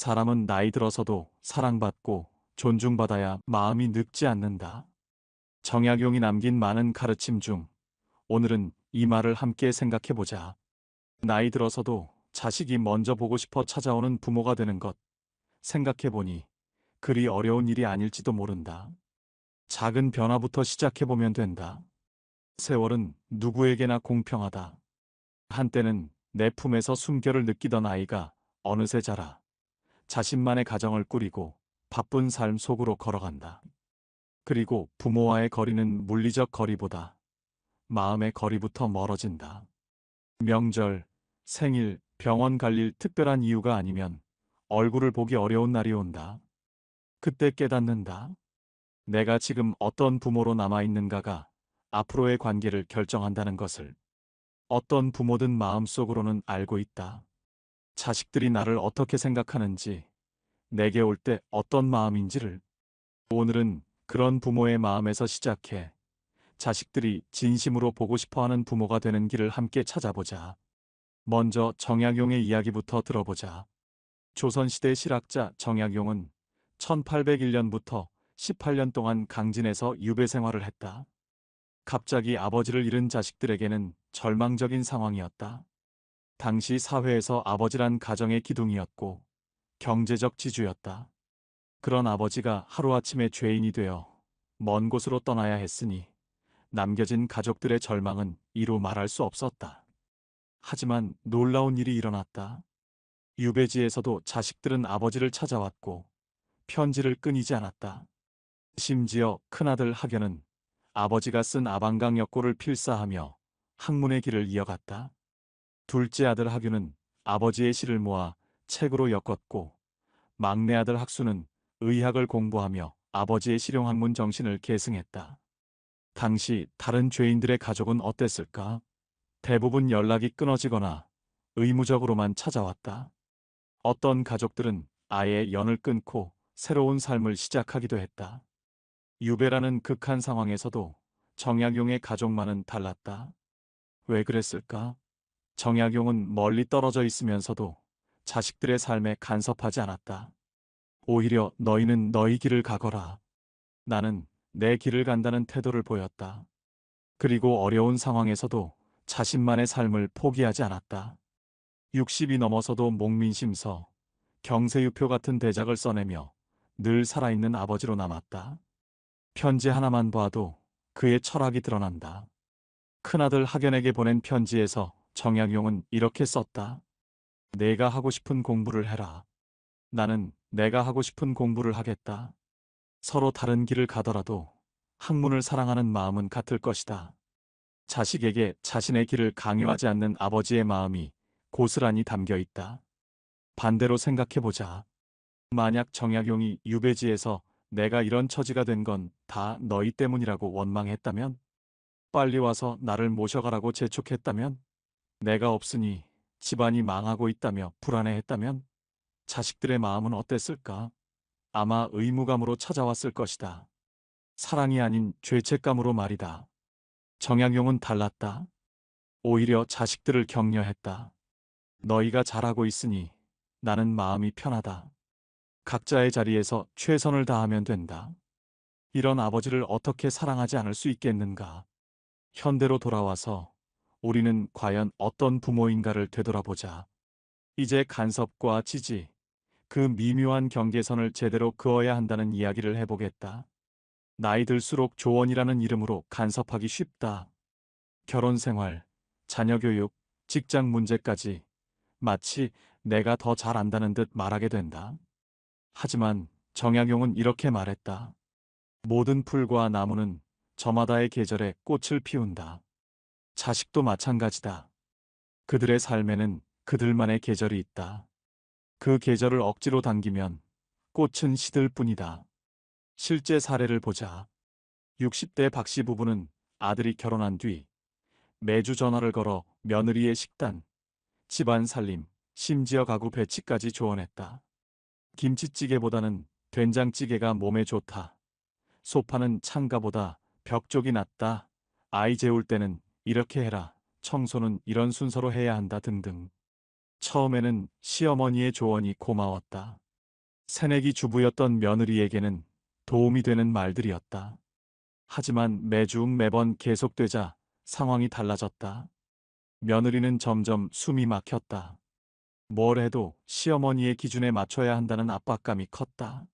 사람은 나이 들어서도 사랑받고 존중받아야 마음이 늙지 않는다. 정약용이 남긴 많은 가르침 중 오늘은 이 말을 함께 생각해보자. 나이 들어서도 자식이 먼저 보고 싶어 찾아오는 부모가 되는 것, 생각해보니 그리 어려운 일이 아닐지도 모른다. 작은 변화부터 시작해보면 된다. 세월은 누구에게나 공평하다. 한때는 내 품에서 숨결을 느끼던 아이가 어느새 자라 자신만의 가정을 꾸리고 바쁜 삶 속으로 걸어간다. 그리고 부모와의 거리는 물리적 거리보다 마음의 거리부터 멀어진다. 명절, 생일, 병원 갈 일 특별한 이유가 아니면 얼굴을 보기 어려운 날이 온다. 그때 깨닫는다. 내가 지금 어떤 부모로 남아있는가가 앞으로의 관계를 결정한다는 것을. 어떤 부모든 마음속으로는 알고 있다. 자식들이 나를 어떻게 생각하는지, 내게 올 때 어떤 마음인지를. 오늘은 그런 부모의 마음에서 시작해 자식들이 진심으로 보고 싶어하는 부모가 되는 길을 함께 찾아보자. 먼저 정약용의 이야기부터 들어보자. 조선시대 실학자 정약용은 1801년부터 18년 동안 강진에서 유배 생활을 했다. 갑자기 아버지를 잃은 자식들에게는 절망적인 상황이었다. 당시 사회에서 아버지란 가정의 기둥이었고 경제적 지주였다. 그런 아버지가 하루아침에 죄인이 되어 먼 곳으로 떠나야 했으니 남겨진 가족들의 절망은 이루 말할 수 없었다. 하지만 놀라운 일이 일어났다. 유배지에서도 자식들은 아버지를 찾아왔고 편지를 끊이지 않았다. 심지어 큰아들 학연은 아버지가 쓴 아방강 역고를 필사하며 학문의 길을 이어갔다. 둘째 아들 학유는 아버지의 시를 모아 책으로 엮었고 막내 아들 학수는 의학을 공부하며 아버지의 실용학문 정신을 계승했다. 당시 다른 죄인들의 가족은 어땠을까? 대부분 연락이 끊어지거나 의무적으로만 찾아왔다. 어떤 가족들은 아예 연을 끊고 새로운 삶을 시작하기도 했다. 유배라는 극한 상황에서도 정약용의 가족만은 달랐다. 왜 그랬을까? 정약용은 멀리 떨어져 있으면서도 자식들의 삶에 간섭하지 않았다. 오히려 너희는 너희 길을 가거라. 나는 내 길을 간다는 태도를 보였다. 그리고 어려운 상황에서도 자신만의 삶을 포기하지 않았다. 60이 넘어서도 목민심서, 경세유표 같은 대작을 써내며 늘 살아있는 아버지로 남았다. 편지 하나만 봐도 그의 철학이 드러난다. 큰아들 학연에게 보낸 편지에서 정약용은 이렇게 썼다. 내가 하고 싶은 공부를 해라. 나는 내가 하고 싶은 공부를 하겠다. 서로 다른 길을 가더라도 학문을 사랑하는 마음은 같을 것이다. 자식에게 자신의 길을 강요하지 않는 아버지의 마음이 고스란히 담겨 있다. 반대로 생각해보자. 만약 정약용이 유배지에서 내가 이런 처지가 된 건 다 너희 때문이라고 원망했다면? 빨리 와서 나를 모셔가라고 재촉했다면? 내가 없으니 집안이 망하고 있다며 불안해했다면? 자식들의 마음은 어땠을까? 아마 의무감으로 찾아왔을 것이다. 사랑이 아닌 죄책감으로 말이다. 정약용은 달랐다. 오히려 자식들을 격려했다. 너희가 잘하고 있으니 나는 마음이 편하다. 각자의 자리에서 최선을 다하면 된다. 이런 아버지를 어떻게 사랑하지 않을 수 있겠는가? 현대로 돌아와서 우리는 과연 어떤 부모인가를 되돌아보자. 이제 간섭과 지지, 그 미묘한 경계선을 제대로 그어야 한다는 이야기를 해보겠다. 나이 들수록 조언이라는 이름으로 간섭하기 쉽다. 결혼 생활, 자녀 교육, 직장 문제까지 마치 내가 더 잘 안다는 듯 말하게 된다. 하지만 정약용은 이렇게 말했다. 모든 풀과 나무는 저마다의 계절에 꽃을 피운다. 자식도 마찬가지다. 그들의 삶에는 그들만의 계절이 있다. 그 계절을 억지로 당기면 꽃은 시들 뿐이다. 실제 사례를 보자. 60대 박씨 부부는 아들이 결혼한 뒤 매주 전화를 걸어 며느리의 식단, 집안 살림, 심지어 가구 배치까지 조언했다. 김치찌개보다는 된장찌개가 몸에 좋다. 소파는 창가보다 벽 쪽이 낫다. 아이 재울 때는 이렇게 해라. 청소는 이런 순서로 해야 한다 등등. 처음에는 시어머니의 조언이 고마웠다. 새내기 주부였던 며느리에게는 도움이 되는 말들이었다. 하지만 매번 계속되자 상황이 달라졌다. 며느리는 점점 숨이 막혔다. 뭘 해도 시어머니의 기준에 맞춰야 한다는 압박감이 컸다.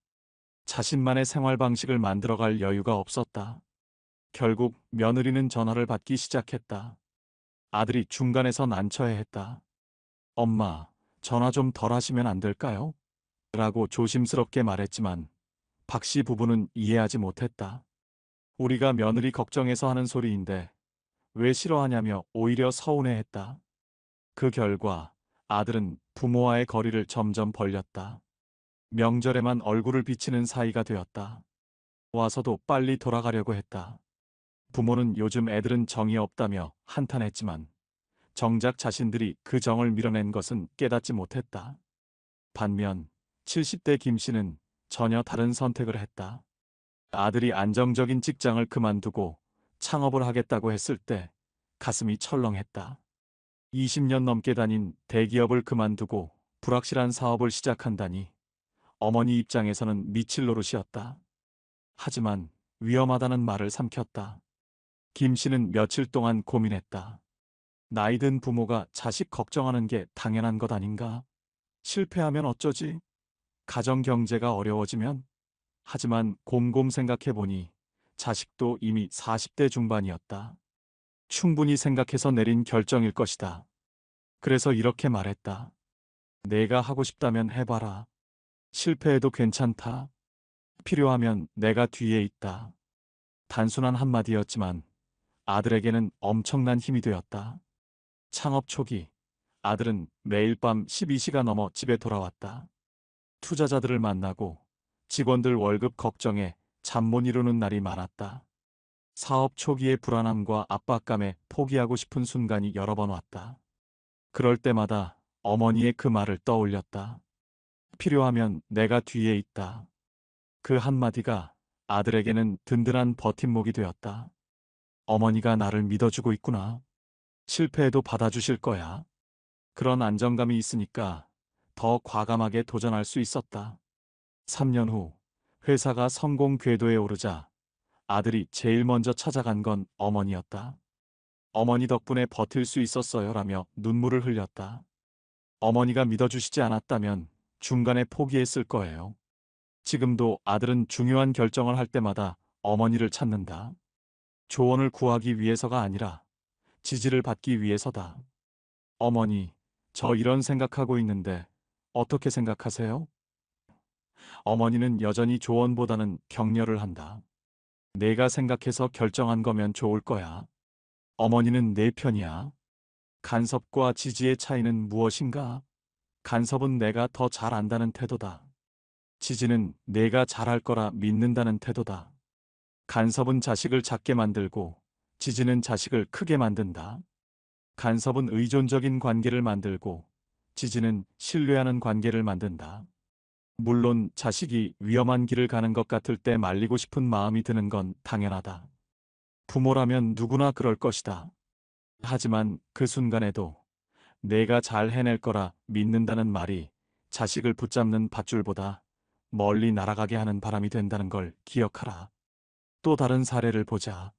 자신만의 생활 방식을 만들어갈 여유가 없었다. 결국 며느리는 전화를 받기 시작했다. 아들이 중간에서 난처해했다. 엄마, 전화 좀 덜 하시면 안 될까요? 라고 조심스럽게 말했지만 박 씨 부부는 이해하지 못했다. 우리가 며느리 걱정해서 하는 소리인데 왜 싫어하냐며 오히려 서운해했다. 그 결과 아들은 부모와의 거리를 점점 벌렸다. 명절에만 얼굴을 비치는 사이가 되었다. 와서도 빨리 돌아가려고 했다. 부모는 요즘 애들은 정이 없다며 한탄했지만 정작 자신들이 그 정을 밀어낸 것은 깨닫지 못했다. 반면 70대 김 씨는 전혀 다른 선택을 했다. 아들이 안정적인 직장을 그만두고 창업을 하겠다고 했을 때 가슴이 철렁했다. 20년 넘게 다닌 대기업을 그만두고 불확실한 사업을 시작한다니 어머니 입장에서는 미칠 노릇이었다. 하지만 위험하다는 말을 삼켰다. 김 씨는 며칠 동안 고민했다. 나이든 부모가 자식 걱정하는 게 당연한 것 아닌가? 실패하면 어쩌지? 가정 경제가 어려워지면? 하지만 곰곰 생각해보니 자식도 이미 40대 중반이었다. 충분히 생각해서 내린 결정일 것이다. 그래서 이렇게 말했다. 내가 하고 싶다면 해봐라. 실패해도 괜찮다. 필요하면 내가 뒤에 있다. 단순한 한마디였지만 아들에게는 엄청난 힘이 되었다. 창업 초기 아들은 매일 밤 12시가 넘어 집에 돌아왔다. 투자자들을 만나고 직원들 월급 걱정에 잠 못 이루는 날이 많았다. 사업 초기의 불안함과 압박감에 포기하고 싶은 순간이 여러 번 왔다. 그럴 때마다 어머니의 그 말을 떠올렸다. 필요하면 내가 뒤에 있다. 그 한마디가 아들에게는 든든한 버팀목이 되었다. 어머니가 나를 믿어주고 있구나. 실패해도 받아주실 거야. 그런 안정감이 있으니까 더 과감하게 도전할 수 있었다. 3년 후 회사가 성공 궤도에 오르자 아들이 제일 먼저 찾아간 건 어머니였다. 어머니 덕분에 버틸 수 있었어요라며 눈물을 흘렸다. 어머니가 믿어주시지 않았다면 중간에 포기했을 거예요. 지금도 아들은 중요한 결정을 할 때마다 어머니를 찾는다. 조언을 구하기 위해서가 아니라 지지를 받기 위해서다. 어머니, 저 이런 생각하고 있는데 어떻게 생각하세요? 어머니는 여전히 조언보다는 격려를 한다. 내가 생각해서 결정한 거면 좋을 거야. 어머니는 내 편이야. 간섭과 지지의 차이는 무엇인가? 간섭은 내가 더 잘 안다는 태도다. 지지는 내가 잘할 거라 믿는다는 태도다. 간섭은 자식을 작게 만들고 지지는 자식을 크게 만든다. 간섭은 의존적인 관계를 만들고 지지는 신뢰하는 관계를 만든다. 물론 자식이 위험한 길을 가는 것 같을 때 말리고 싶은 마음이 드는 건 당연하다. 부모라면 누구나 그럴 것이다. 하지만 그 순간에도 내가 잘 해낼 거라 믿는다는 말이 자식을 붙잡는 밧줄보다 멀리 날아가게 하는 바람이 된다는 걸 기억하라. 또 다른 사례를 보자.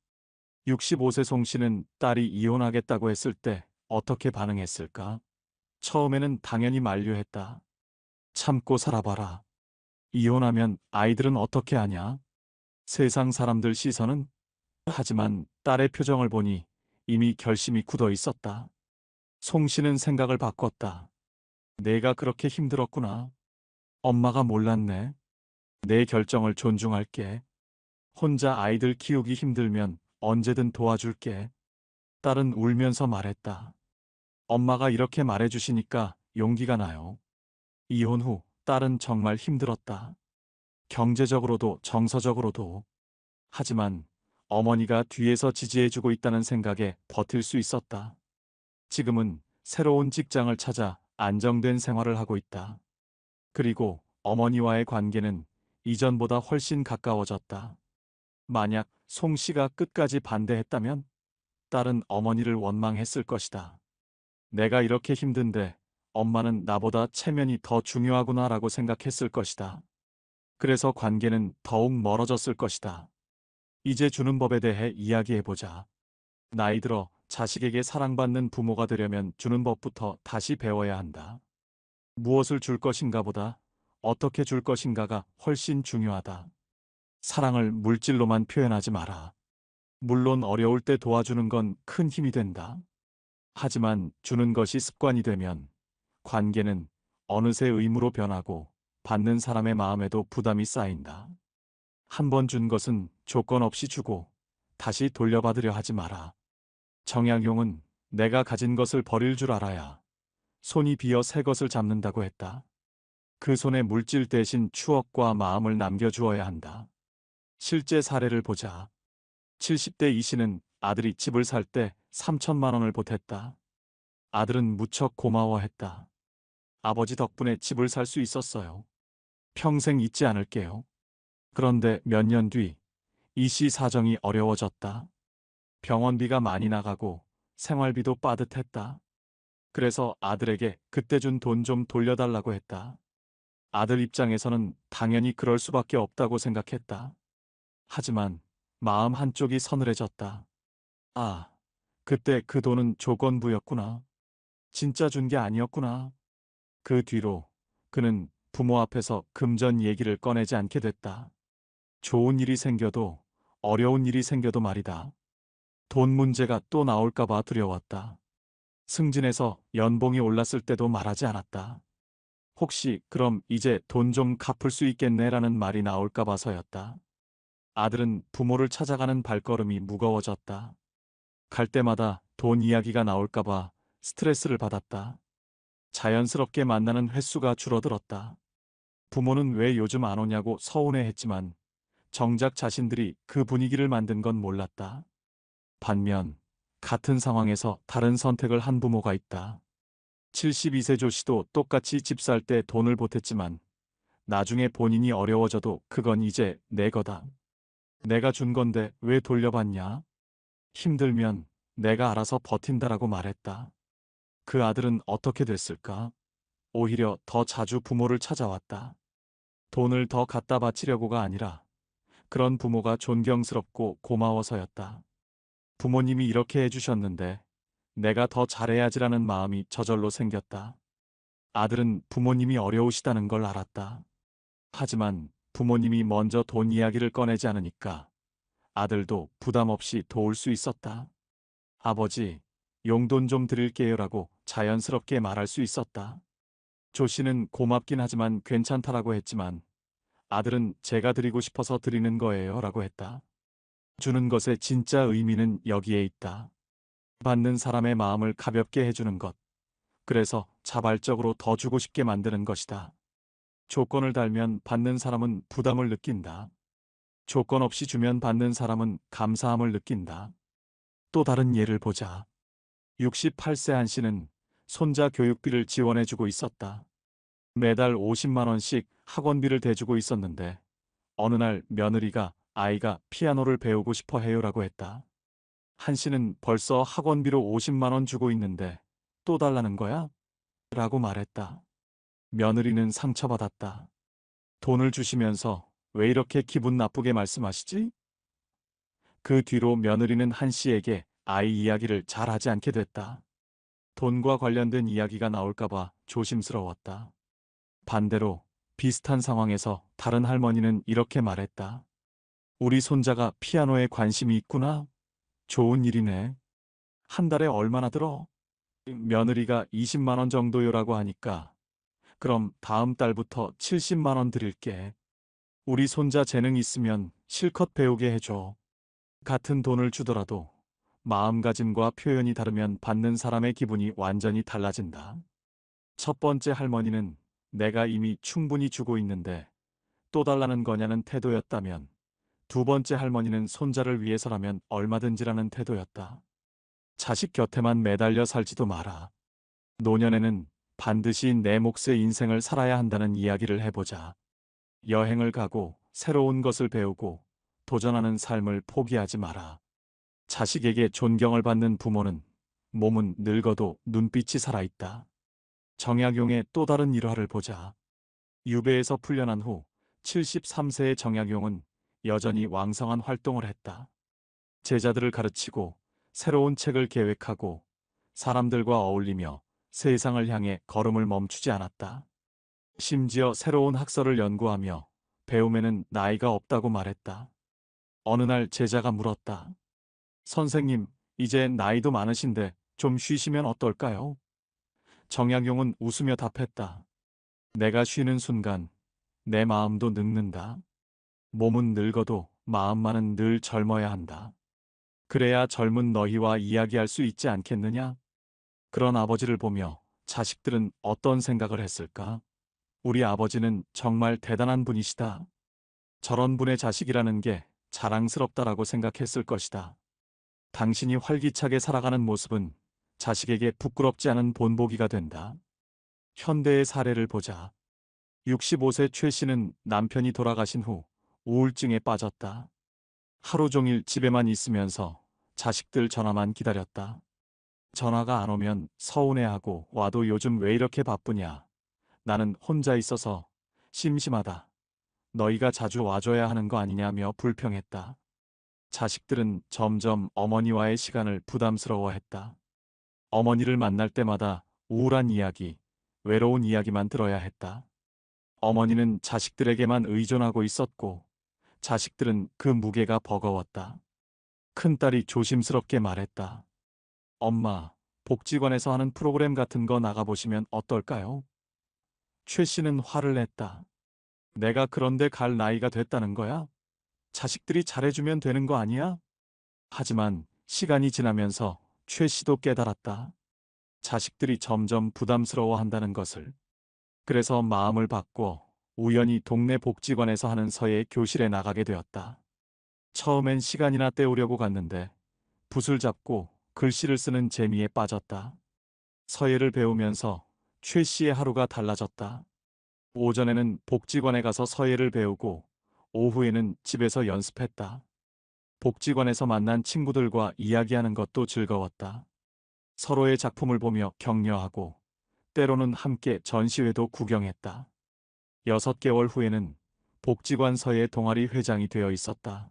65세 송 씨는 딸이 이혼하겠다고 했을 때 어떻게 반응했을까? 처음에는 당연히 만류했다. 참고 살아봐라. 이혼하면 아이들은 어떻게 하냐? 세상 사람들 시선은? 하지만 딸의 표정을 보니 이미 결심이 굳어 있었다. 송 씨는 생각을 바꿨다. 내가 그렇게 힘들었구나. 엄마가 몰랐네. 내 결정을 존중할게. 혼자 아이들 키우기 힘들면 언제든 도와줄게. 딸은 울면서 말했다. 엄마가 이렇게 말해주시니까 용기가 나요. 이혼 후 딸은 정말 힘들었다. 경제적으로도 정서적으로도. 하지만 어머니가 뒤에서 지지해주고 있다는 생각에 버틸 수 있었다. 지금은 새로운 직장을 찾아 안정된 생활을 하고 있다. 그리고 어머니와의 관계는 이전보다 훨씬 가까워졌다. 만약 송 씨가 끝까지 반대했다면 딸은 어머니를 원망했을 것이다. 내가 이렇게 힘든데 엄마는 나보다 체면이 더 중요하구나라고 생각했을 것이다. 그래서 관계는 더욱 멀어졌을 것이다. 이제 주는 법에 대해 이야기해보자. 나이 들어 자식에게 사랑받는 부모가 되려면 주는 법부터 다시 배워야 한다. 무엇을 줄 것인가 보다 어떻게 줄 것인가가 훨씬 중요하다. 사랑을 물질로만 표현하지 마라. 물론 어려울 때 도와주는 건 큰 힘이 된다. 하지만 주는 것이 습관이 되면 관계는 어느새 의무로 변하고 받는 사람의 마음에도 부담이 쌓인다. 한 번 준 것은 조건 없이 주고 다시 돌려받으려 하지 마라. 정약용은 내가 가진 것을 버릴 줄 알아야 손이 비어 새 것을 잡는다고 했다. 그 손에 물질 대신 추억과 마음을 남겨주어야 한다. 실제 사례를 보자. 70대 이 씨는 아들이 집을 살 때 3천만 원을 보탰다. 아들은 무척 고마워했다. 아버지 덕분에 집을 살 수 있었어요. 평생 잊지 않을게요. 그런데 몇 년 뒤 이 씨 사정이 어려워졌다. 병원비가 많이 나가고 생활비도 빠듯했다. 그래서 아들에게 그때 준 돈 좀 돌려달라고 했다. 아들 입장에서는 당연히 그럴 수밖에 없다고 생각했다. 하지만 마음 한쪽이 서늘해졌다. 아, 그때 그 돈은 조건부였구나. 진짜 준 게 아니었구나. 그 뒤로 그는 부모 앞에서 금전 얘기를 꺼내지 않게 됐다. 좋은 일이 생겨도 어려운 일이 생겨도 말이다. 돈 문제가 또 나올까봐 두려웠다. 승진해서 연봉이 올랐을 때도 말하지 않았다. 혹시 그럼 이제 돈 좀 갚을 수 있겠네라는 말이 나올까 봐서였다. 아들은 부모를 찾아가는 발걸음이 무거워졌다. 갈 때마다 돈 이야기가 나올까 봐 스트레스를 받았다. 자연스럽게 만나는 횟수가 줄어들었다. 부모는 왜 요즘 안 오냐고 서운해했지만 정작 자신들이 그 분위기를 만든 건 몰랐다. 반면 같은 상황에서 다른 선택을 한 부모가 있다. 72세 조 씨도 똑같이 집 살 때 돈을 보탰지만 나중에 본인이 어려워져도 그건 이제 내 거다. 내가 준 건데 왜 돌려받냐? 힘들면 내가 알아서 버틴다라고 말했다. 그 아들은 어떻게 됐을까? 오히려 더 자주 부모를 찾아왔다. 돈을 더 갖다 바치려고가 아니라 그런 부모가 존경스럽고 고마워서였다. 부모님이 이렇게 해주셨는데 내가 더 잘해야지라는 마음이 저절로 생겼다. 아들은 부모님이 어려우시다는 걸 알았다. 하지만 부모님이 먼저 돈 이야기를 꺼내지 않으니까 아들도 부담 없이 도울 수 있었다. 아버지, 용돈 좀 드릴게요라고 자연스럽게 말할 수 있었다. 조 씨는 고맙긴 하지만 괜찮다라고 했지만 아들은 제가 드리고 싶어서 드리는 거예요 라고 했다. 주는 것의 진짜 의미는 여기에 있다. 받는 사람의 마음을 가볍게 해주는 것. 그래서 자발적으로 더 주고 싶게 만드는 것이다. 조건을 달면 받는 사람은 부담을 느낀다. 조건 없이 주면 받는 사람은 감사함을 느낀다. 또 다른 예를 보자. 68세 한 씨는 손자 교육비를 지원해주고 있었다. 매달 50만 원씩 학원비를 대주고 있었는데 어느 날 며느리가 아이가 피아노를 배우고 싶어 해요라고 했다. 한 씨는 벌써 학원비로 50만 원 주고 있는데 또 달라는 거야? 라고 말했다. 며느리는 상처받았다. 돈을 주시면서 왜 이렇게 기분 나쁘게 말씀하시지? 그 뒤로 며느리는 한 씨에게 아이 이야기를 잘 하지 않게 됐다. 돈과 관련된 이야기가 나올까봐 조심스러웠다. 반대로 비슷한 상황에서 다른 할머니는 이렇게 말했다. 우리 손자가 피아노에 관심이 있구나. 좋은 일이네. 한 달에 얼마나 들어? 며느리가 20만 원 정도요라고 하니까 그럼 다음 달부터 70만 원 드릴게. 우리 손자 재능 있으면 실컷 배우게 해줘. 같은 돈을 주더라도 마음가짐과 표현이 다르면 받는 사람의 기분이 완전히 달라진다. 첫 번째 할머니는 내가 이미 충분히 주고 있는데 또 달라는 거냐는 태도였다면 두 번째 할머니는 손자를 위해서라면 얼마든지라는 태도였다. 자식 곁에만 매달려 살지도 마라. 노년에는 반드시 내 몫의 인생을 살아야 한다는 이야기를 해보자. 여행을 가고 새로운 것을 배우고 도전하는 삶을 포기하지 마라. 자식에게 존경을 받는 부모는 몸은 늙어도 눈빛이 살아있다. 정약용의 또 다른 일화를 보자. 유배에서 풀려난 후 73세의 정약용은 여전히 왕성한 활동을 했다. 제자들을 가르치고 새로운 책을 계획하고 사람들과 어울리며 세상을 향해 걸음을 멈추지 않았다. 심지어 새로운 학설을 연구하며 배움에는 나이가 없다고 말했다. 어느 날 제자가 물었다. 선생님, 이제 나이도 많으신데 좀 쉬시면 어떨까요? 정약용은 웃으며 답했다. 내가 쉬는 순간 내 마음도 늙는다. 몸은 늙어도 마음만은 늘 젊어야 한다. 그래야 젊은 너희와 이야기할 수 있지 않겠느냐? 그런 아버지를 보며 자식들은 어떤 생각을 했을까? 우리 아버지는 정말 대단한 분이시다. 저런 분의 자식이라는 게 자랑스럽다라고 생각했을 것이다. 당신이 활기차게 살아가는 모습은 자식에게 부끄럽지 않은 본보기가 된다. 현대의 사례를 보자. 65세 최 씨는 남편이 돌아가신 후 우울증에 빠졌다. 하루 종일 집에만 있으면서 자식들 전화만 기다렸다. 전화가 안 오면 서운해하고 와도 요즘 왜 이렇게 바쁘냐. 나는 혼자 있어서 심심하다. 너희가 자주 와줘야 하는 거 아니냐며 불평했다. 자식들은 점점 어머니와의 시간을 부담스러워했다. 어머니를 만날 때마다 우울한 이야기, 외로운 이야기만 들어야 했다. 어머니는 자식들에게만 의존하고 있었고 자식들은 그 무게가 버거웠다. 큰딸이 조심스럽게 말했다. 엄마, 복지관에서 하는 프로그램 같은 거 나가보시면 어떨까요? 최 씨는 화를 냈다. 내가 그런데 갈 나이가 됐다는 거야? 자식들이 잘해주면 되는 거 아니야? 하지만 시간이 지나면서 최 씨도 깨달았다. 자식들이 점점 부담스러워한다는 것을. 그래서 마음을 바꿔 우연히 동네 복지관에서 하는 서예 교실에 나가게 되었다. 처음엔 시간이나 때우려고 갔는데 붓을 잡고 글씨를 쓰는 재미에 빠졌다. 서예를 배우면서 최 씨의 하루가 달라졌다. 오전에는 복지관에 가서 서예를 배우고 오후에는 집에서 연습했다. 복지관에서 만난 친구들과 이야기하는 것도 즐거웠다. 서로의 작품을 보며 격려하고 때로는 함께 전시회도 구경했다. 6개월 후에는 복지관 서예 동아리 회장이 되어 있었다.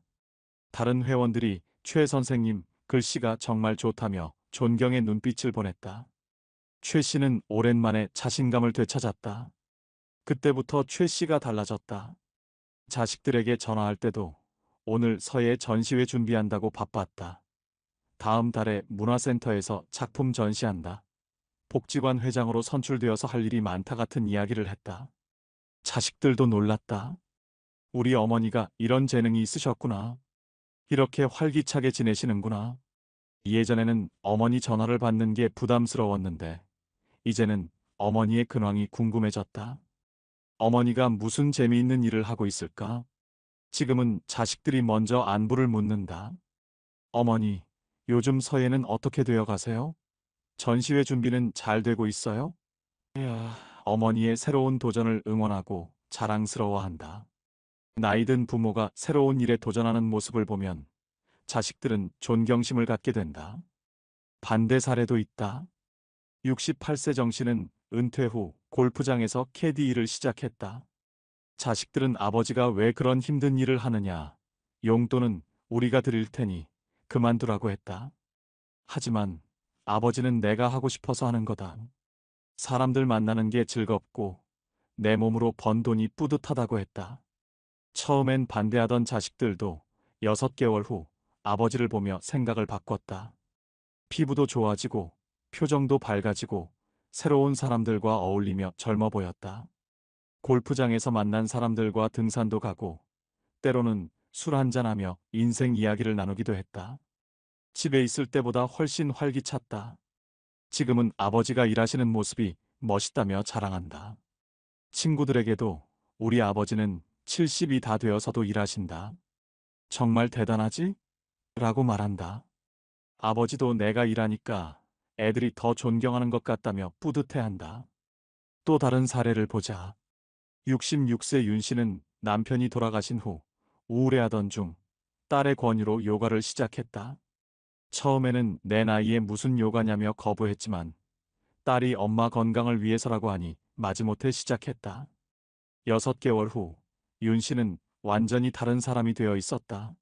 다른 회원들이 최 선생님 글씨가 정말 좋다며 존경의 눈빛을 보냈다. 최 씨는 오랜만에 자신감을 되찾았다. 그때부터 최 씨가 달라졌다. 자식들에게 전화할 때도 오늘 서예 전시회 준비한다고 바빴다. 다음 달에 문화센터에서 작품 전시한다. 복지관 회장으로 선출되어서 할 일이 많다 같은 이야기를 했다. 자식들도 놀랐다. 우리 어머니가 이런 재능이 있으셨구나. 이렇게 활기차게 지내시는구나. 예전에는 어머니 전화를 받는 게 부담스러웠는데 이제는 어머니의 근황이 궁금해졌다. 어머니가 무슨 재미있는 일을 하고 있을까? 지금은 자식들이 먼저 안부를 묻는다. 어머니, 요즘 서예는 어떻게 되어 가세요? 전시회 준비는 잘 되고 있어요? 이야, 어머니의 새로운 도전을 응원하고 자랑스러워한다. 나이든 부모가 새로운 일에 도전하는 모습을 보면 자식들은 존경심을 갖게 된다. 반대 사례도 있다. 68세 정 씨는 은퇴 후 골프장에서 캐디 일을 시작했다. 자식들은 아버지가 왜 그런 힘든 일을 하느냐, 용돈은 우리가 드릴 테니 그만두라고 했다. 하지만 아버지는 내가 하고 싶어서 하는 거다. 사람들 만나는 게 즐겁고 내 몸으로 번 돈이 뿌듯하다고 했다. 처음엔 반대하던 자식들도 6개월 후 아버지를 보며 생각을 바꿨다. 피부도 좋아지고 표정도 밝아지고 새로운 사람들과 어울리며 젊어 보였다. 골프장에서 만난 사람들과 등산도 가고 때로는 술 한잔하며 인생 이야기를 나누기도 했다. 집에 있을 때보다 훨씬 활기찼다. 지금은 아버지가 일하시는 모습이 멋있다며 자랑한다. 친구들에게도 우리 아버지는 70이 다 되어서도 일하신다. 정말 대단하지? 라고 말한다. 아버지도 내가 일하니까 애들이 더 존경하는 것 같다며 뿌듯해한다. 또 다른 사례를 보자. 66세 윤 씨는 남편이 돌아가신 후 우울해하던 중 딸의 권유로 요가를 시작했다. 처음에는 내 나이에 무슨 요가냐며 거부했지만 딸이 엄마 건강을 위해서라고 하니 마지못해 시작했다. 6개월 후 윤 씨는 완전히 다른 사람이 되어 있었다.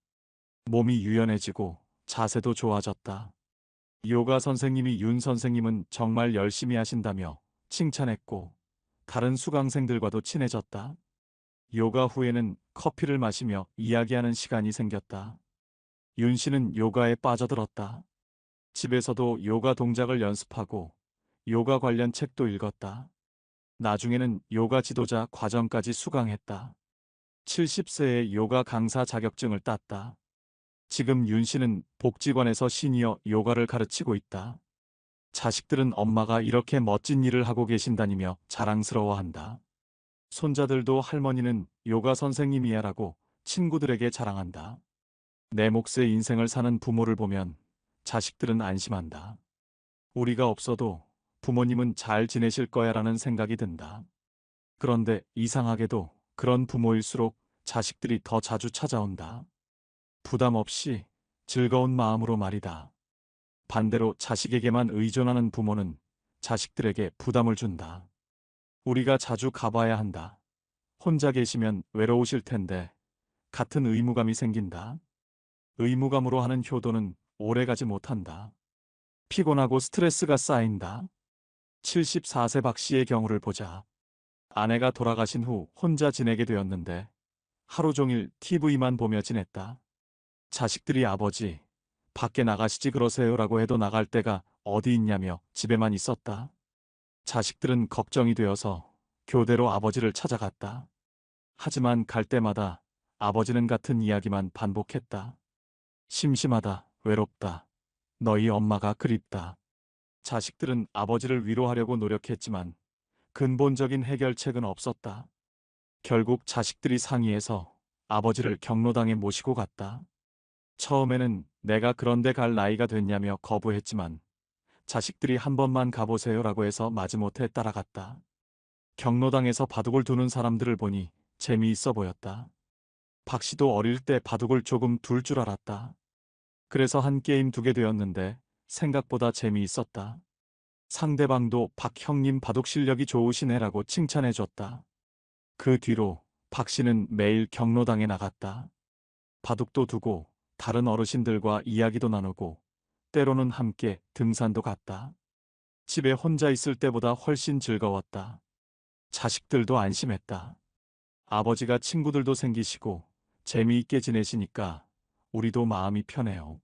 몸이 유연해지고 자세도 좋아졌다. 요가 선생님이 윤 선생님은 정말 열심히 하신다며 칭찬했고 다른 수강생들과도 친해졌다. 요가 후에는 커피를 마시며 이야기하는 시간이 생겼다. 윤 씨는 요가에 빠져들었다. 집에서도 요가 동작을 연습하고 요가 관련 책도 읽었다. 나중에는 요가 지도자 과정까지 수강했다. 70세에 요가 강사 자격증을 땄다. 지금 윤 씨는 복지관에서 시니어 요가를 가르치고 있다. 자식들은 엄마가 이렇게 멋진 일을 하고 계신다니며 자랑스러워한다. 손자들도 할머니는 요가 선생님이야라고 친구들에게 자랑한다. 내 몫의 인생을 사는 부모를 보면 자식들은 안심한다. 우리가 없어도 부모님은 잘 지내실 거야라는 생각이 든다. 그런데 이상하게도 그런 부모일수록 자식들이 더 자주 찾아온다. 부담 없이 즐거운 마음으로 말이다. 반대로 자식에게만 의존하는 부모는 자식들에게 부담을 준다. 우리가 자주 가봐야 한다. 혼자 계시면 외로우실 텐데 같은 의무감이 생긴다. 의무감으로 하는 효도는 오래가지 못한다. 피곤하고 스트레스가 쌓인다. 74세 박 씨의 경우를 보자. 아내가 돌아가신 후 혼자 지내게 되었는데 하루 종일 TV만 보며 지냈다. 자식들이 아버지, 밖에 나가시지 그러세요라고 해도 나갈 데가 어디 있냐며 집에만 있었다. 자식들은 걱정이 되어서 교대로 아버지를 찾아갔다. 하지만 갈 때마다 아버지는 같은 이야기만 반복했다. 심심하다, 외롭다, 너희 엄마가 그립다. 자식들은 아버지를 위로하려고 노력했지만 근본적인 해결책은 없었다. 결국 자식들이 상의해서 아버지를 경로당에 모시고 갔다. 처음에는 내가 그런데 갈 나이가 됐냐며 거부했지만 자식들이 한 번만 가보세요라고 해서 마지못해 따라갔다. 경로당에서 바둑을 두는 사람들을 보니 재미있어 보였다. 박 씨도 어릴 때 바둑을 조금 둘 줄 알았다. 그래서 한 게임 두게 되었는데 생각보다 재미있었다. 상대방도 박 형님 바둑 실력이 좋으시네라고 칭찬해줬다. 그 뒤로 박 씨는 매일 경로당에 나갔다. 바둑도 두고 다른 어르신들과 이야기도 나누고 때로는 함께 등산도 갔다. 집에 혼자 있을 때보다 훨씬 즐거웠다. 자식들도 안심했다. 아버지가 친구들도 생기시고 재미있게 지내시니까 우리도 마음이 편해요.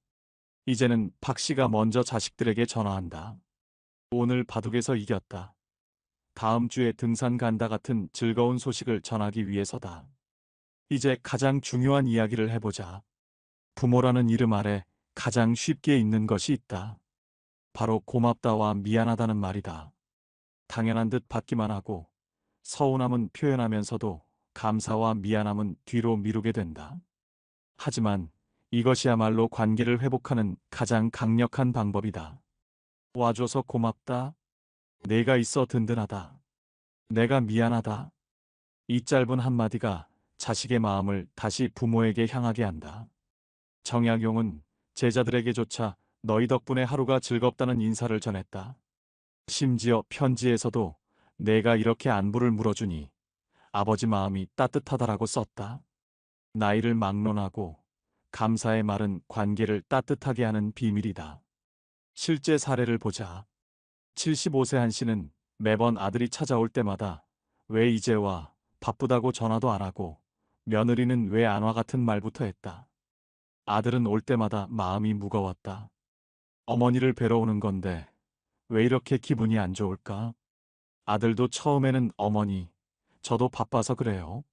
이제는 박 씨가 먼저 자식들에게 전화한다. 오늘 바둑에서 이겼다. 다음 주에 등산 간다 같은 즐거운 소식을 전하기 위해서다. 이제 가장 중요한 이야기를 해보자. 부모라는 이름 아래 가장 쉽게 있는 것이 있다. 바로 고맙다와 미안하다는 말이다. 당연한 듯 받기만 하고 서운함은 표현하면서도 감사와 미안함은 뒤로 미루게 된다. 하지만 이것이야말로 관계를 회복하는 가장 강력한 방법이다. 와줘서 고맙다. 내가 있어 든든하다. 내가 미안하다. 이 짧은 한마디가 자식의 마음을 다시 부모에게 향하게 한다. 정약용은 제자들에게조차 너희 덕분에 하루가 즐겁다는 인사를 전했다. 심지어 편지에서도 내가 이렇게 안부를 물어주니 아버지 마음이 따뜻하다라고 썼다. 나이를 막론하고 감사의 말은 관계를 따뜻하게 하는 비밀이다. 실제 사례를 보자. 75세 한 씨는 매번 아들이 찾아올 때마다 왜 이제 와? 바쁘다고 전화도 안 하고 며느리는 왜 안 와 같은 말부터 했다. 아들은 올 때마다 마음이 무거웠다. 어머니를 뵈러 오는 건데 왜 이렇게 기분이 안 좋을까? 아들도 처음에는 어머니, 저도 바빠서 그래요.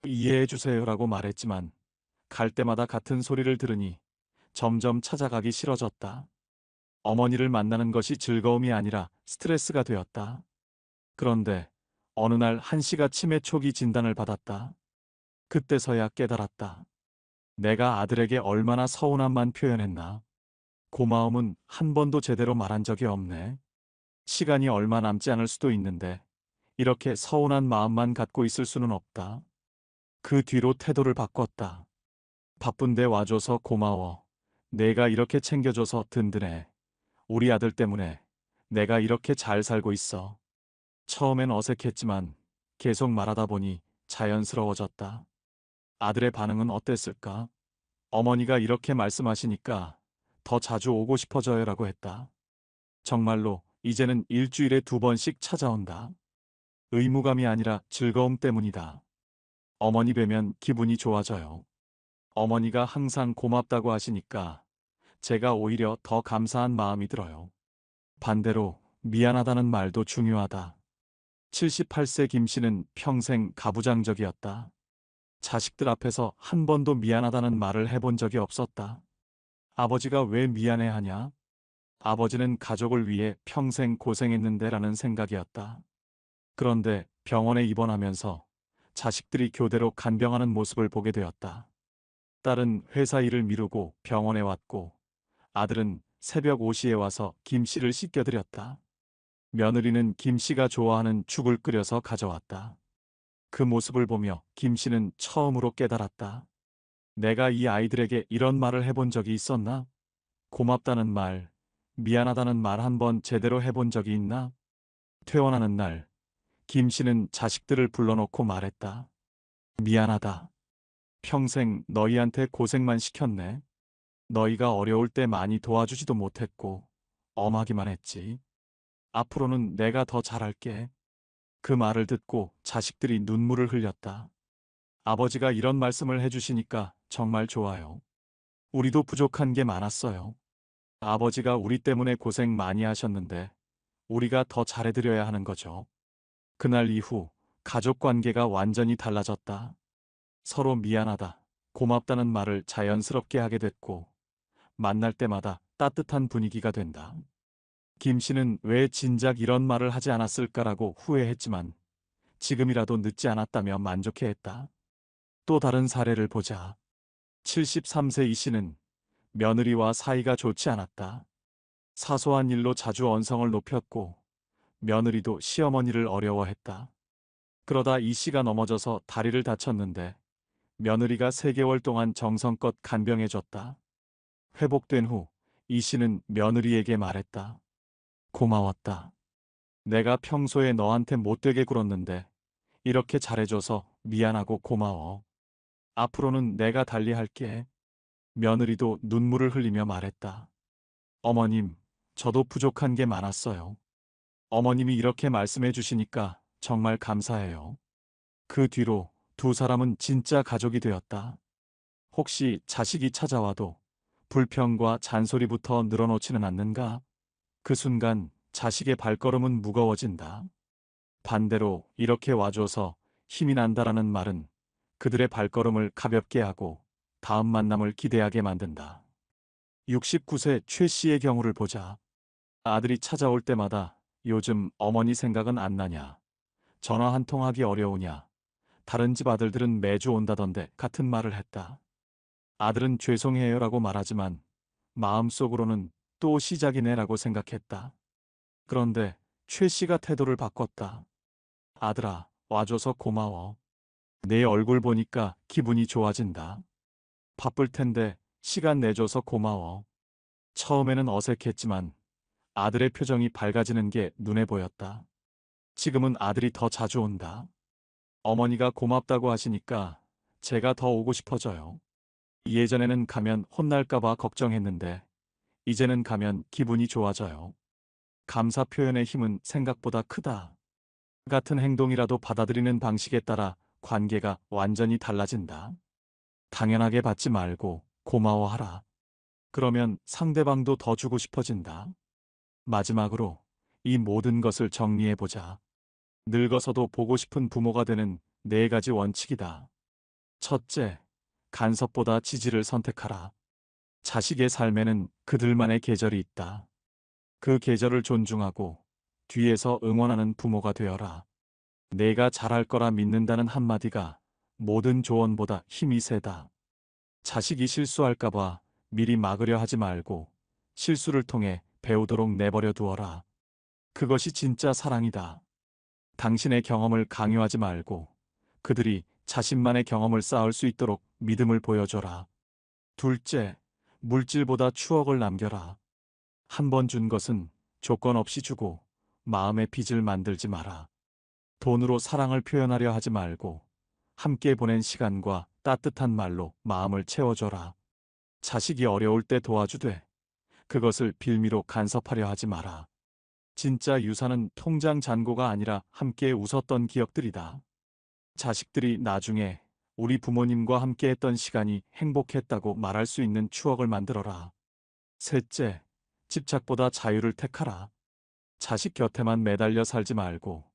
이해해 주세요라고 말했지만 갈 때마다 같은 소리를 들으니 점점 찾아가기 싫어졌다. 어머니를 만나는 것이 즐거움이 아니라 스트레스가 되었다. 그런데 어느 날 한 씨가 치매 초기 진단을 받았다. 그때서야 깨달았다. 내가 아들에게 얼마나 서운함만 표현했나. 고마움은 한 번도 제대로 말한 적이 없네. 시간이 얼마 남지 않을 수도 있는데 이렇게 서운한 마음만 갖고 있을 수는 없다. 그 뒤로 태도를 바꿨다. 바쁜데 와줘서 고마워. 내가 이렇게 챙겨줘서 든든해. 우리 아들 때문에 내가 이렇게 잘 살고 있어. 처음엔 어색했지만 계속 말하다 보니 자연스러워졌다. 아들의 반응은 어땠을까? 어머니가 이렇게 말씀하시니까 더 자주 오고 싶어져요라고 했다. 정말로 이제는 일주일에 2번씩 찾아온다. 의무감이 아니라 즐거움 때문이다. 어머니 뵈면 기분이 좋아져요. 어머니가 항상 고맙다고 하시니까 제가 오히려 더 감사한 마음이 들어요. 반대로 미안하다는 말도 중요하다. 78세 김 씨는 평생 가부장적이었다. 자식들 앞에서 한 번도 미안하다는 말을 해본 적이 없었다. 아버지가 왜 미안해하냐? 아버지는 가족을 위해 평생 고생했는데라는 생각이었다. 그런데 병원에 입원하면서 자식들이 교대로 간병하는 모습을 보게 되었다. 딸은 회사 일을 미루고 병원에 왔고 아들은 새벽 5시에 와서 김 씨를 씻겨드렸다. 며느리는 김 씨가 좋아하는 죽을 끓여서 가져왔다. 그 모습을 보며 김 씨는 처음으로 깨달았다. 내가 이 아이들에게 이런 말을 해본 적이 있었나? 고맙다는 말, 미안하다는 말 한 번 제대로 해본 적이 있나? 퇴원하는 날, 김 씨는 자식들을 불러놓고 말했다. 미안하다. 평생 너희한테 고생만 시켰네. 너희가 어려울 때 많이 도와주지도 못했고, 엄하기만 했지. 앞으로는 내가 더 잘할게. 그 말을 듣고 자식들이 눈물을 흘렸다. 아버지가 이런 말씀을 해주시니까 정말 좋아요. 우리도 부족한 게 많았어요. 아버지가 우리 때문에 고생 많이 하셨는데, 우리가 더 잘해드려야 하는 거죠. 그날 이후 가족 관계가 완전히 달라졌다. 서로 미안하다, 고맙다는 말을 자연스럽게 하게 됐고, 만날 때마다 따뜻한 분위기가 된다. 김 씨는 왜 진작 이런 말을 하지 않았을까라고 후회했지만, 지금이라도 늦지 않았다며 만족해했다. 또 다른 사례를 보자. 73세 이 씨는 며느리와 사이가 좋지 않았다. 사소한 일로 자주 언성을 높였고, 며느리도 시어머니를 어려워했다. 그러다 이 씨가 넘어져서 다리를 다쳤는데 며느리가 3개월 동안 정성껏 간병해줬다. 회복된 후 이 씨는 며느리에게 말했다. 고마웠다. 내가 평소에 너한테 못되게 굴었는데 이렇게 잘해줘서 미안하고 고마워. 앞으로는 내가 달리할게. 며느리도 눈물을 흘리며 말했다. 어머님, 저도 부족한 게 많았어요. 어머님이 이렇게 말씀해 주시니까 정말 감사해요. 그 뒤로 두 사람은 진짜 가족이 되었다. 혹시 자식이 찾아와도 불평과 잔소리부터 늘어놓지는 않는가? 그 순간 자식의 발걸음은 무거워진다. 반대로 이렇게 와줘서 힘이 난다라는 말은 그들의 발걸음을 가볍게 하고 다음 만남을 기대하게 만든다. 69세 최 씨의 경우를 보자. 아들이 찾아올 때마다 요즘 어머니 생각은 안 나냐? 전화 한 통 하기 어려우냐? 다른 집 아들들은 매주 온다던데 같은 말을 했다. 아들은 죄송해요라고 말하지만 마음속으로는 또 시작이네라고 생각했다. 그런데 최 씨가 태도를 바꿨다. 아들아, 와줘서 고마워. 내 얼굴 보니까 기분이 좋아진다. 바쁠 텐데 시간 내줘서 고마워. 처음에는 어색했지만 아들의 표정이 밝아지는 게 눈에 보였다. 지금은 아들이 더 자주 온다. 어머니가 고맙다고 하시니까 제가 더 오고 싶어져요. 예전에는 가면 혼날까봐 걱정했는데 이제는 가면 기분이 좋아져요. 감사 표현의 힘은 생각보다 크다. 같은 행동이라도 받아들이는 방식에 따라 관계가 완전히 달라진다. 당연하게 받지 말고 고마워하라. 그러면 상대방도 더 주고 싶어진다. 마지막으로 이 모든 것을 정리해보자. 늙어서도 보고 싶은 부모가 되는 4가지 원칙이다. 첫째, 간섭보다 지지를 선택하라. 자식의 삶에는 그들만의 계절이 있다. 그 계절을 존중하고 뒤에서 응원하는 부모가 되어라. 내가 잘할 거라 믿는다는 한마디가 모든 조언보다 힘이 세다. 자식이 실수할까봐 미리 막으려 하지 말고 실수를 통해 배우도록 내버려 두어라. 그것이 진짜 사랑이다. 당신의 경험을 강요하지 말고 그들이 자신만의 경험을 쌓을 수 있도록 믿음을 보여줘라. 둘째, 물질보다 추억을 남겨라. 한 번 준 것은 조건 없이 주고 마음의 빚을 만들지 마라. 돈으로 사랑을 표현하려 하지 말고 함께 보낸 시간과 따뜻한 말로 마음을 채워줘라. 자식이 어려울 때 도와주되 그것을 빌미로 간섭하려 하지 마라. 진짜 유산은 통장 잔고가 아니라 함께 웃었던 기억들이다. 자식들이 나중에 우리 부모님과 함께 했던 시간이 행복했다고 말할 수 있는 추억을 만들어라. 셋째, 집착보다 자유를 택하라. 자식 곁에만 매달려 살지 말고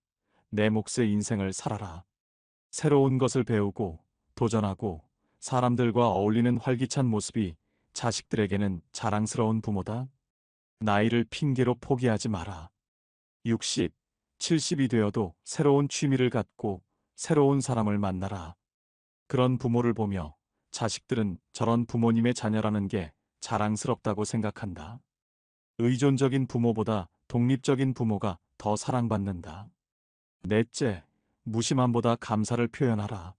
내 몫의 인생을 살아라. 새로운 것을 배우고 도전하고 사람들과 어울리는 활기찬 모습이 자식들에게는 자랑스러운 부모다. 나이를 핑계로 포기하지 마라. 60, 70이 되어도 새로운 취미를 갖고 새로운 사람을 만나라. 그런 부모를 보며 자식들은 저런 부모님의 자녀라는 게 자랑스럽다고 생각한다. 의존적인 부모보다 독립적인 부모가 더 사랑받는다. 넷째, 무심함보다 감사를 표현하라.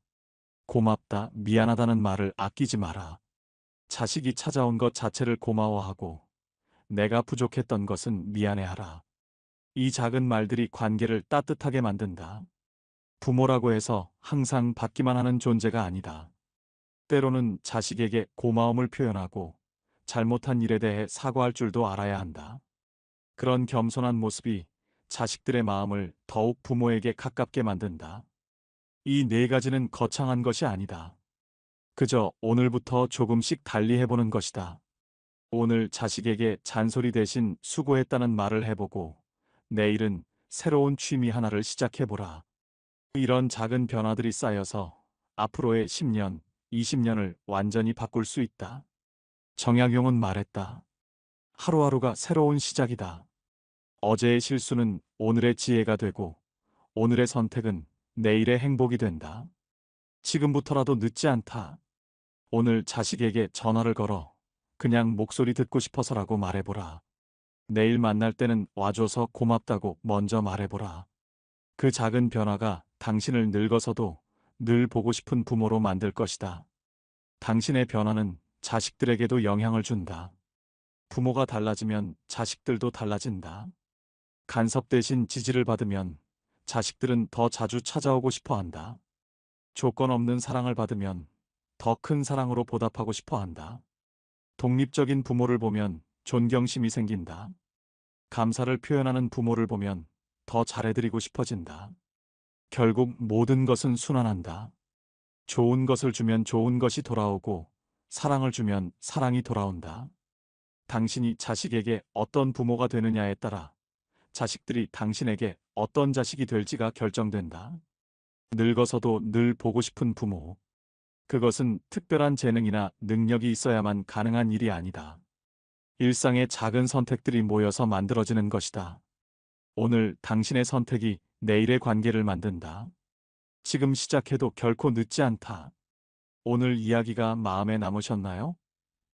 고맙다, 미안하다는 말을 아끼지 마라. 자식이 찾아온 것 자체를 고마워하고 내가 부족했던 것은 미안해하라. 이 작은 말들이 관계를 따뜻하게 만든다. 부모라고 해서 항상 받기만 하는 존재가 아니다. 때로는 자식에게 고마움을 표현하고 잘못한 일에 대해 사과할 줄도 알아야 한다. 그런 겸손한 모습이 자식들의 마음을 더욱 부모에게 가깝게 만든다. 이 네 가지는 거창한 것이 아니다. 그저 오늘부터 조금씩 달리 해보는 것이다. 오늘 자식에게 잔소리 대신 수고했다는 말을 해보고 내일은 새로운 취미 하나를 시작해보라. 이런 작은 변화들이 쌓여서 앞으로의 10년, 20년을 완전히 바꿀 수 있다. 정약용은 말했다. 하루하루가 새로운 시작이다. 어제의 실수는 오늘의 지혜가 되고 오늘의 선택은 내일의 행복이 된다. 지금부터라도 늦지 않다. 오늘 자식에게 전화를 걸어 그냥 목소리 듣고 싶어서라고 말해보라. 내일 만날 때는 와줘서 고맙다고 먼저 말해보라. 그 작은 변화가 당신을 늙어서도 늘 보고 싶은 부모로 만들 것이다. 당신의 변화는 자식들에게도 영향을 준다. 부모가 달라지면 자식들도 달라진다. 간섭 대신 지지를 받으면 자식들은 더 자주 찾아오고 싶어 한다. 조건 없는 사랑을 받으면 더 큰 사랑으로 보답하고 싶어 한다. 독립적인 부모를 보면 존경심이 생긴다. 감사를 표현하는 부모를 보면 더 잘해드리고 싶어진다. 결국 모든 것은 순환한다. 좋은 것을 주면 좋은 것이 돌아오고 사랑을 주면 사랑이 돌아온다. 당신이 자식에게 어떤 부모가 되느냐에 따라 자식들이 당신에게 어떤 자식이 될지가 결정된다. 늙어서도 늘 보고 싶은 부모. 그것은 특별한 재능이나 능력이 있어야만 가능한 일이 아니다. 일상의 작은 선택들이 모여서 만들어지는 것이다. 오늘 당신의 선택이 내일의 관계를 만든다. 지금 시작해도 결코 늦지 않다. 오늘 이야기가 마음에 남으셨나요?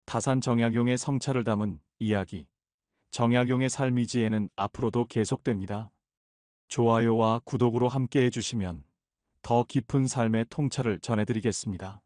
다산 정약용의 성찰을 담은 이야기. 정약용의 삶이지에는 앞으로도 계속됩니다. 좋아요와 구독으로 함께 해주시면 더 깊은 삶의 통찰을 전해드리겠습니다.